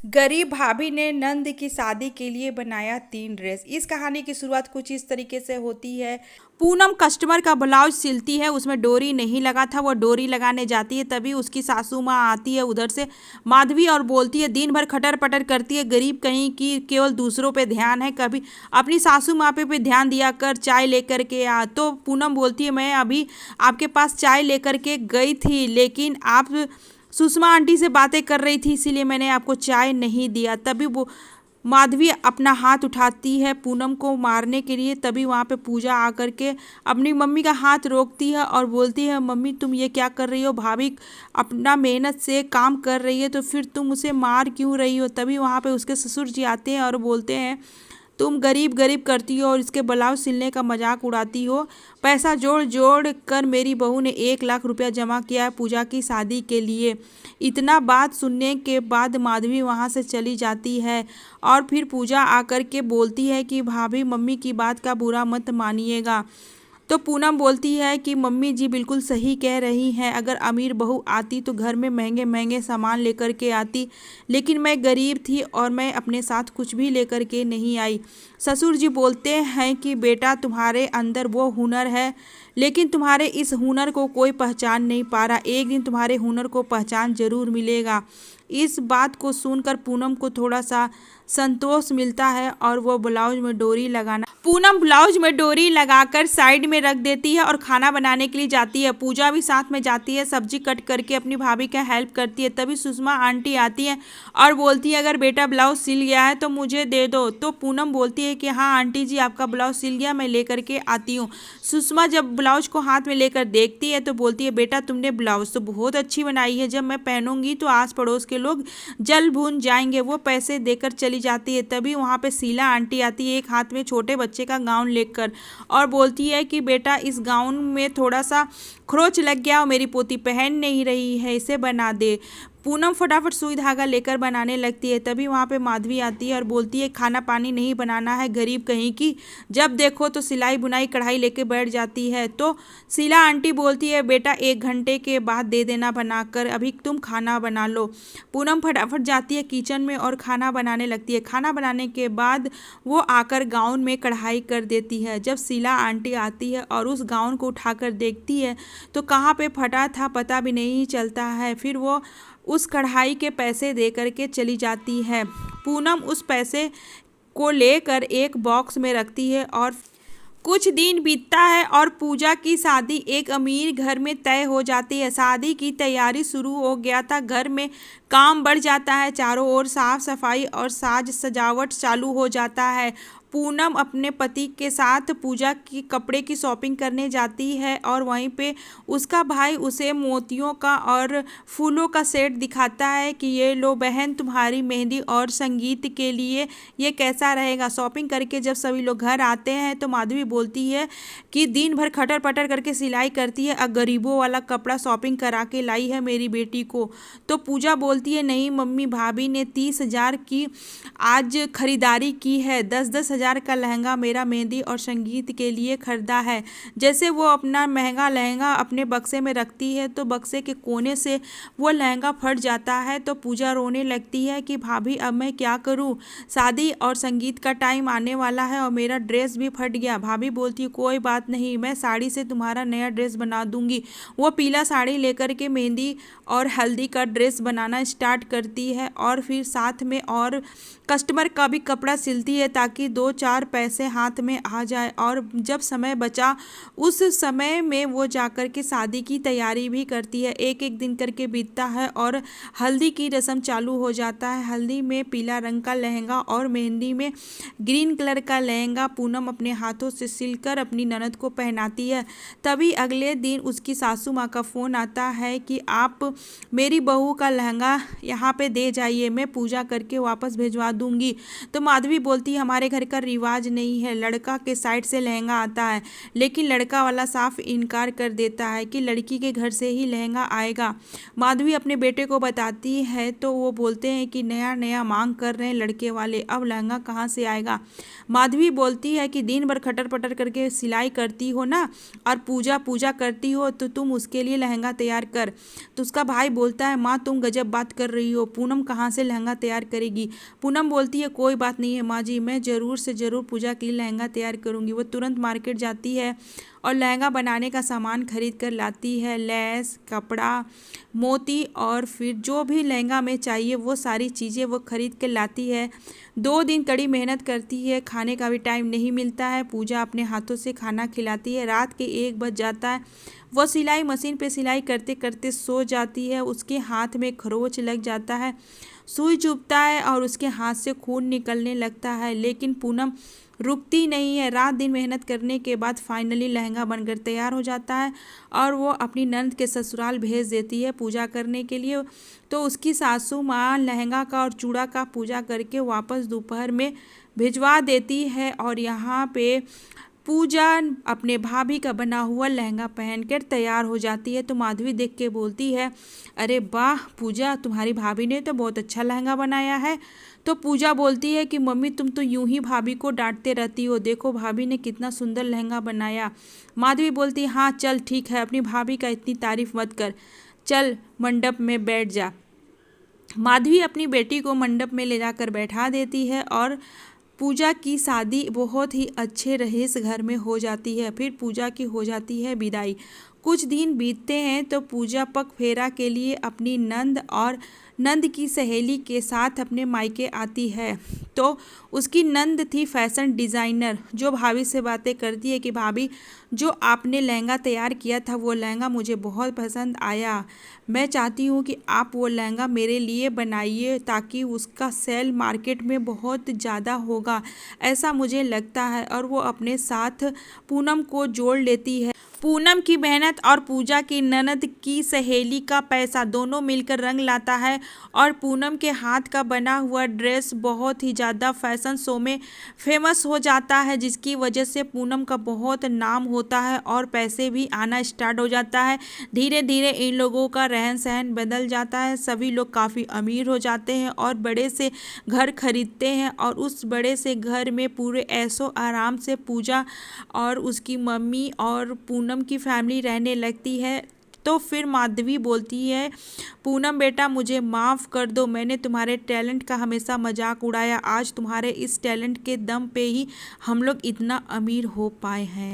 गरीब भाभी ने नंद की शादी के लिए बनाया 3 ड्रेस। इस कहानी की शुरुआत कुछ इस तरीके से होती है। पूनम कस्टमर का ब्लाउज सिलती है, उसमें डोरी नहीं लगा था, वो डोरी लगाने जाती है, तभी उसकी सासू माँ आती है उधर से माधवी और बोलती है दिन भर खटर पटर करती है, गरीब कहीं की, केवल दूसरों पे ध्यान है, कभी अपनी सासू माँ पे भी ध्यान दिया कर, चाय लेकर के आ। तो पूनम बोलती है मैं अभी आपके पास चाय लेकर के गई थी, लेकिन आप सुषमा आंटी से बातें कर रही थी, इसीलिए मैंने आपको चाय नहीं दिया। तभी वो माधवी अपना हाथ उठाती है पूनम को मारने के लिए, तभी वहाँ पे पूजा आकर के अपनी मम्मी का हाथ रोकती है और बोलती है मम्मी तुम ये क्या कर रही हो, भाभी अपना मेहनत से काम कर रही है तो फिर तुम उसे मार क्यों रही हो। तभी वहाँ पे उसके ससुर जी आते हैं और बोलते हैं तुम गरीब गरीब करती हो और इसके ब्लाउज सिलने का मजाक उड़ाती हो। पैसा जोड़ जोड़ कर मेरी बहू ने 1 लाख रुपया जमा किया है पूजा की शादी के लिए। इतना बात सुनने के बाद माधवी वहाँ से चली जाती है और फिर पूजा आकर के बोलती है कि भाभी मम्मी की बात का बुरा मत मानिएगा। तो पूनम बोलती है कि मम्मी जी बिल्कुल सही कह रही हैं, अगर अमीर बहू आती तो घर में महंगे महंगे सामान लेकर के आती, लेकिन मैं गरीब थी और मैं अपने साथ कुछ भी लेकर के नहीं आई। ससुर जी बोलते हैं कि बेटा तुम्हारे अंदर वो हुनर है, लेकिन तुम्हारे इस हुनर को कोई पहचान नहीं पा रहा, एक दिन तुम्हारे हुनर को पहचान जरूर मिलेगा। इस बात को सुनकर पूनम को थोड़ा सा संतोष मिलता है और वो ब्लाउज में डोरी लगाना पूनम ब्लाउज में डोरी लगाकर साइड में रख देती है और खाना बनाने के लिए जाती है। पूजा भी साथ में जाती है, सब्जी कट करके अपनी भाभी का हेल्प करती है। तभी सुषमा आंटी आती है और बोलती है अगर बेटा ब्लाउज सिल गया है तो मुझे दे दो। तो पूनम बोलती है कि हाँ आंटी जी आपका ब्लाउज सिल गया, मैं लेकर के आती हूँ। सुषमा जब ब्लाउज को हाथ में लेकर देखती है तो बोलती है बेटा तुमने ब्लाउज तो बहुत अच्छी बनाई है, जब मैं पहनूंगी तो आस पड़ोस के लोग जल भून जाएंगे। वो पैसे देकर चली जाती है। तभी वहाँ पे शीला आंटी आती है एक हाथ में छोटे बच्चे का गाउन लेकर और बोलती है कि बेटा इस गाउन में थोड़ा सा खरोच लग गया और मेरी पोती पहन नहीं रही है, इसे बना दे। पूनम फटाफट सुई धागा लेकर बनाने लगती है। तभी वहाँ पे माधवी आती है और बोलती है खाना पानी नहीं बनाना है, गरीब कहीं की, जब देखो तो सिलाई बुनाई कढ़ाई लेके बैठ जाती है। तो शीला आंटी बोलती है बेटा 1 घंटे के बाद दे देना बनाकर, अभी तुम खाना बना लो। पूनम फटाफट जाती है किचन में और खाना बनाने लगती है। खाना बनाने के बाद वो आकर गाउन में कढ़ाई कर देती है। जब शीला आंटी आती है और उस गाउन को उठाकर देखती है तो कहाँ पे फटा था पता भी नहीं चलता है। फिर वो उस कढ़ाई के पैसे दे करके चली जाती है। पूनम उस पैसे को लेकर एक बॉक्स में रखती है और कुछ दिन बीतता है और पूजा की शादी एक अमीर घर में तय हो जाती है। शादी की तैयारी शुरू हो गया था, घर में काम बढ़ जाता है, चारों ओर साफ सफाई और साज सजावट चालू हो जाता है। पूनम अपने पति के साथ पूजा की कपड़े की शॉपिंग करने जाती है और वहीं पे उसका भाई उसे मोतियों का और फूलों का सेट दिखाता है कि ये लो बहन तुम्हारी मेहंदी और संगीत के लिए ये कैसा रहेगा। शॉपिंग करके जब सभी लोग घर आते हैं तो माधवी बोलती है कि दिन भर खटर पटर करके सिलाई करती है, अब गरीबों वाला कपड़ा शॉपिंग करा के लाई है मेरी बेटी को। तो पूजा बोलती है नहीं मम्मी, भाभी ने 30,000 की आज खरीदारी की है, 10-10 हज़ार का लहंगा मेरा मेहंदी और संगीत के लिए खरीदा है। जैसे वो अपना महंगा लहंगा अपने बक्से में रखती है तो बक्से के कोने से वो लहंगा फट जाता है। तो पूजा रोने लगती है कि भाभी अब मैं क्या करूं, शादी और संगीत का टाइम आने वाला है और मेरा ड्रेस भी फट गया। भाभी बोलती है कोई बात नहीं, मैं साड़ी से तुम्हारा नया ड्रेस बना दूंगी। वो पीला साड़ी लेकर के मेहंदी और हल्दी का ड्रेस बनाना स्टार्ट करती है और फिर साथ में और कस्टमर का भी कपड़ा सिलती है ताकि 2-4 पैसे हाथ में आ जाए। और जब समय बचा उस समय में वो जाकर के शादी की तैयारी भी करती है। एक एक दिन करके बीतता है और हल्दी की रस्म चालू हो जाता है। हल्दी में पीला रंग का लहंगा और मेहंदी में ग्रीन कलर का लहंगा पूनम अपने हाथों से सिलकर अपनी ननद को पहनाती है। तभी अगले दिन उसकी सासू माँ का फ़ोन आता है कि आप मेरी बहू का लहंगा यहाँ पे दे जाइए, मैं पूजा करके वापस भिजवा दूंगी। तो माधवी बोलती है हमारे घर का रिवाज नहीं है, लड़का के साइड से लहंगा आता है। लेकिन लड़का वाला साफ इनकार कर देता है कि लड़की के घर से ही लहंगा आएगा। माधवी अपने बेटे को बताती है तो वो बोलते हैं कि नया नया मांग कर रहे हैं लड़के वाले, अब लहंगा कहाँ से आएगा। माधवी बोलती है कि दिन भर खटर पटर करके सिलाई करती हो ना, और पूजा पूजा करती हो, तो तुम उसके लिए लहंगा तैयार कर। तो उसका भाई बोलता है माँ तुम गजब बात कर रही हो, पूनम कहाँ से लहंगा तैयार करेगी। पूनम बोलती है कोई बात नहीं है माँ जी, मैं ज़रूर से ज़रूर पूजा के लिए लहंगा तैयार करूँगी। वो तुरंत मार्केट जाती है और लहंगा बनाने का सामान खरीद कर लाती है, लेस, कपड़ा, मोती और फिर जो भी लहंगा में चाहिए वो सारी चीज़ें वो खरीद कर लाती है। 2 दिन कड़ी मेहनत करती है, खाने का भी टाइम नहीं मिलता है। पूजा अपने हाथों से खाना खिलाती है। रात के 1 बज जाता है। वो सिलाई मशीन पे सिलाई करते करते सो जाती है। उसके हाथ में खरोच लग जाता है, सुई चुभता है और उसके हाथ से खून निकलने लगता है। लेकिन पूनम रुकती नहीं है। रात दिन मेहनत करने के बाद फाइनली लहंगा बनकर तैयार हो जाता है और वो अपनी नंद के ससुराल भेज देती है पूजा करने के लिए। तो उसकी सासू माँ लहंगा का और चूड़ा का पूजा करके वापस दोपहर में भिजवा देती है। और यहाँ पे पूजा अपने भाभी का बना हुआ लहंगा पहनकर तैयार हो जाती है। तो माधवी देख के बोलती है अरे वाह पूजा, तुम्हारी भाभी ने तो बहुत अच्छा लहंगा बनाया है। तो पूजा बोलती है कि मम्मी तुम तो यूं ही भाभी को डांटते रहती हो, देखो भाभी ने कितना सुंदर लहंगा बनाया। माधवी बोलती है हाँ चल ठीक है, अपनी भाभी का इतनी तारीफ मत कर, चल मंडप में बैठ जा। माधवी अपनी बेटी को मंडप में ले जाकर बैठा देती है और पूजा की शादी बहुत ही अच्छे रईस घर में हो जाती है। फिर पूजा की हो जाती है विदाई। कुछ दिन बीतते हैं तो पूजा पग फेरा के लिए अपनी नंद और नंद की सहेली के साथ अपने मायके आती है। तो उसकी नंद थी फैशन डिज़ाइनर, जो भाभी से बातें करती है कि भाभी जो आपने लहंगा तैयार किया था वो लहंगा मुझे बहुत पसंद आया, मैं चाहती हूँ कि आप वो लहंगा मेरे लिए बनाइए ताकि उसका सेल मार्केट में बहुत ज़्यादा होगा, ऐसा मुझे लगता है। और वो अपने साथ पूनम को जोड़ लेती है। पूनम की मेहनत और पूजा की ननद की सहेली का पैसा दोनों मिलकर रंग लाता है और पूनम के हाथ का बना हुआ ड्रेस बहुत ही ज़्यादा फैशन शो में फेमस हो जाता है, जिसकी वजह से पूनम का बहुत नाम होता है और पैसे भी आना स्टार्ट हो जाता है। धीरे धीरे इन लोगों का रहन सहन बदल जाता है, सभी लोग काफ़ी अमीर हो जाते हैं और बड़े से घर खरीदते हैं और उस बड़े से घर में पूरे ऐशो आराम से पूजा और उसकी मम्मी और पूनम की फैमिली रहने लगती है। तो फिर माधवी बोलती है पूनम बेटा मुझे माफ़ कर दो, मैंने तुम्हारे टैलेंट का हमेशा मजाक उड़ाया, आज तुम्हारे इस टैलेंट के दम पे ही हम लोग इतना अमीर हो पाए हैं।